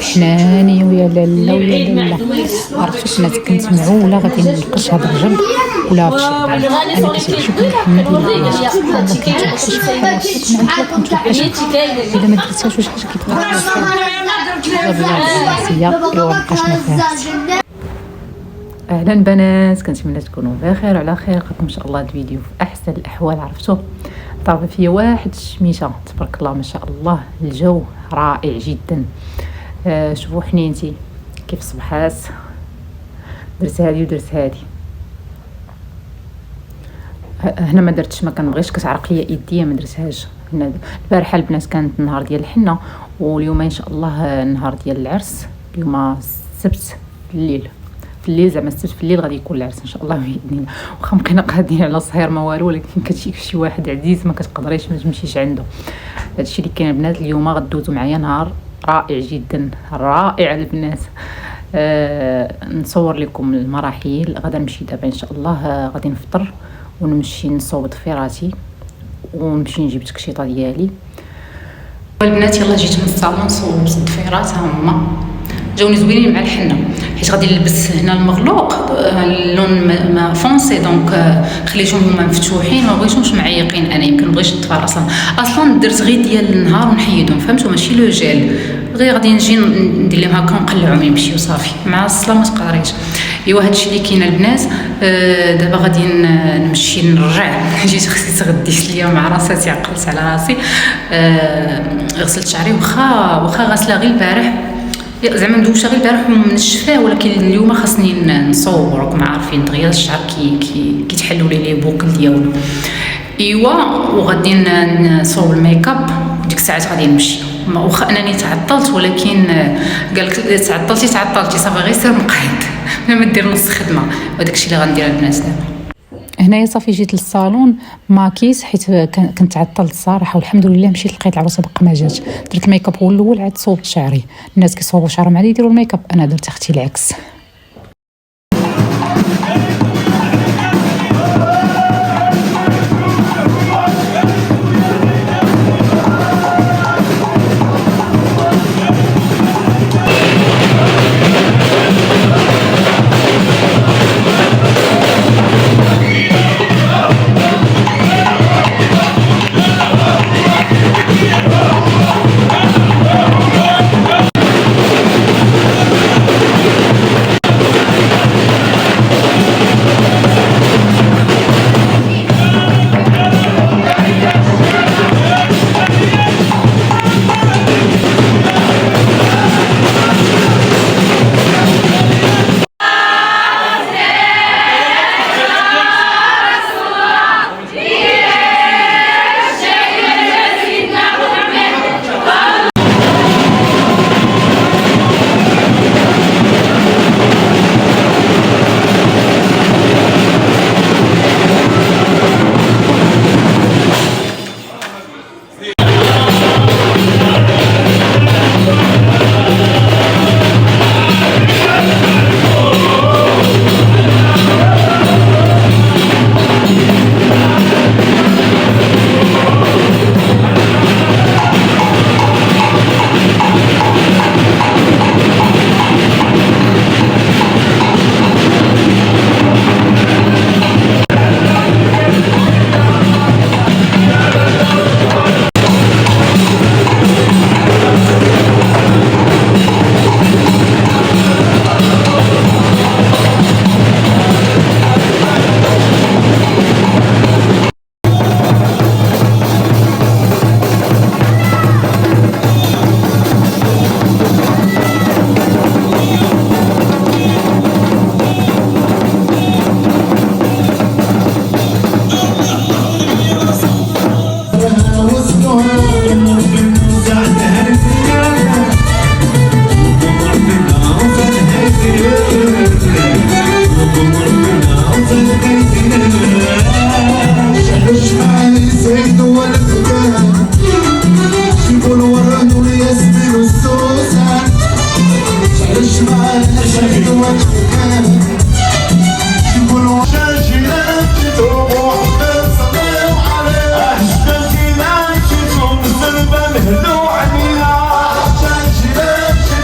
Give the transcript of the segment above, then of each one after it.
حناني ويا لالا ويا لالا. عرفتوا الناس كنسمعوا ولا غادي نلقاش هذا الجنب ولا فشي. انا كنشوف محمد والله كنتوحش بحال كنتوحش الا ما درتهاش واش كيتبقى اهلا بنات، كنتمنى تكونوا بخير وعلى خير. لكم ان شاء الله الفيديو في احسن الاحوال. عرفتوا طاب فيا واحد الشميشه تبارك الله ما شاء الله، الجو رائع جدا. شوفوا حنينتي كيف صبحات، درت هذه ودرت هذه. هنا ما درتش، ما كنبغيش، كتعرق ليا يديا ما درتهاش. البارحه البنات كانت النهار ديال الحنه، واليوم ان شاء الله النهار ديال العرس. اليوم السبت في الليل زعما السبت في الليل غادي يكون العرس ان شاء الله باذن الله. واخا مكنا قادين على صهير ما والو، ولكن كتجيك شي واحد عزيز ما كتقدريش ما تمشيش عنده. هادشي اللي كاين البنات. اليوم غدوزو معايا نهار رائع جدا، رائع البنات. نصور لكم المراحل. غدا نمشي دابا ان شاء الله، غادي نفطر ونمشي نصوب ضفيراتي ونمشي نجيب التكشيطه ديالي. البنات يلا جيت من الصالون صوبت الضفيرات، هما جاوني زوينين مع الحنه، حيت غادي نلبس هنا المغلوق اللون ما فونسي، دونك خليتهم هما مفتوحين، ما بغيتهمش معيقين. انا يمكن بغيت الطفال اصلا درت غير ديال النهار ونحيدهم، فهمتوا؟ ماشي لو جيل، غير غادي نجي ندير لهم هكا ونقلعهم يمشيو صافي مع الصلاه ما تقدريش. ايوا هادشي اللي كاين البنات. دابا غادي نمشي نرجع. جيت خصيت غديت ليا مع راساتي، عقلت على راسي. غسلت شعري، واخا غاسله غير البارح، زعما مدوشه غير البارح ومنشفاه، ولكن اليوم خاصني نصور. راكم عارفين دغيا الشعر كيتحلوا ليه لي بوكل ديالو. ايوا وغادي نصوب الميكاب، ديك الساعات غادي نمشي. واخا انني تعطلت، ولكن قالك تعطلتي صافي غير سير نقعد ما دير نص خدمه. وداك الشيء اللي غندير البنات دابا. هنايا صافي جيت للصالون ماكيس، حيت كنت تعطلت الصراحه، والحمد لله مشيت لقيت العروسه باقا ما جاتش. درت الميكاب هو الاول، عاد صوبت شعري. الناس كيصوبوا شعرهم عاد يديروا الميكاب، انا درت اختي العكس.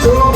Hello,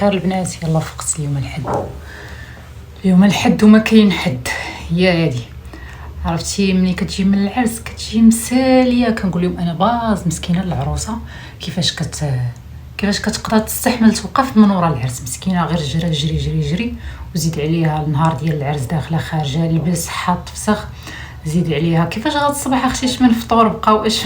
الخير البنات. يلا فقت اليوم الحد، اليوم الحد وما كاين حد. هي هادي عرفتي ملي كتجي من العرس كتجي مساليه. كنقول لهم انا باز مسكينه العروسه كيفاش كتقدر تستحمل توقف من ورا العرس. مسكينه غير جري جري جري جري، وزيد عليها النهار ديال العرس داخله خارجه لبس حاط فسخ، زيد عليها كيفاش غاد الصباح اختي من فطور بقاو اش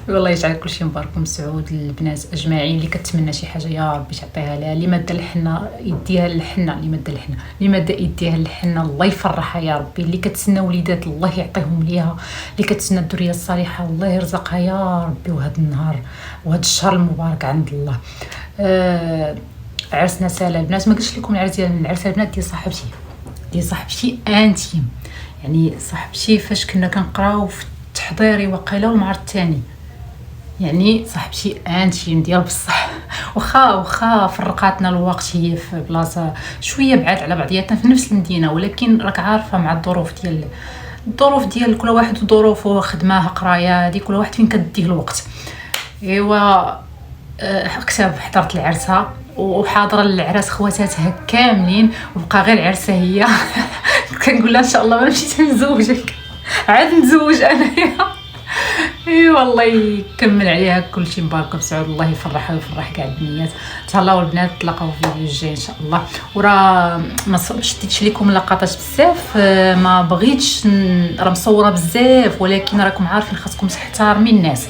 والله يجعل كلشي مبارك ومسعود البنات اجمعين. اللي كتمنى شي حاجه يا ربي تعطيها لها، اللي ماده الحنه يديها للحنه، اللي ماده يديها للحنه الله يفرحها يا ربي. اللي كتسنى وليدات الله يعطيهم ليها، اللي كتسنى الذريه الصالحه الله يرزقها يا ربي. وهذا النهار وهذا الشهر المبارك عند الله. عرسنا سالا البنات. ما قلتش لكم العرس ديال العرس البنات ديال صاحبتي انتيم، يعني صاحبتي فاش كنا كنقراو في التحضيري وقيله والمعرض الثاني، يعني صاحبتي انتيم ديال بصح. واخا فرقاتنا الوقت، هي في بلاصه شويه بعاد على بعضياتنا في نفس المدينه، ولكن راك عارفه مع الظروف ديال كل واحد وظروفه، خدمه قرايه، هذه كل واحد فين كديه الوقت. ايوا كتاب حضرت العرسه وحاضره العراس خواتاتها كاملين، وبقى غير العرسه هي. كنقول لها ان شاء الله ما مشيت نزوجك عاد نتزوج انايا. اي والله يكمل عليها كلشي. مبارك بسعود، الله يفرحها ويفرح كاع البنيات. تهلاو البنات، تلاقاو في الفيديو الجاي ان شاء الله. وراه ما شديتش لكم لقطات بزاف، ما بغيتش راه مصوره بزاف، ولكن راكم عارفين خاصكم تحترمي الناس.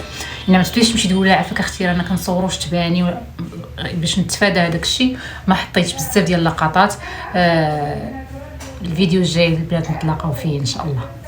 انا ما تبداش تمشي تقول عافاك اختي رانا كنصوروش تباني باش نتفادى هذاك الشيء. ما حطيتش بزاف ديال اللقطات. الفيديو الجاي البنات نتلاقاو فيه ان شاء الله.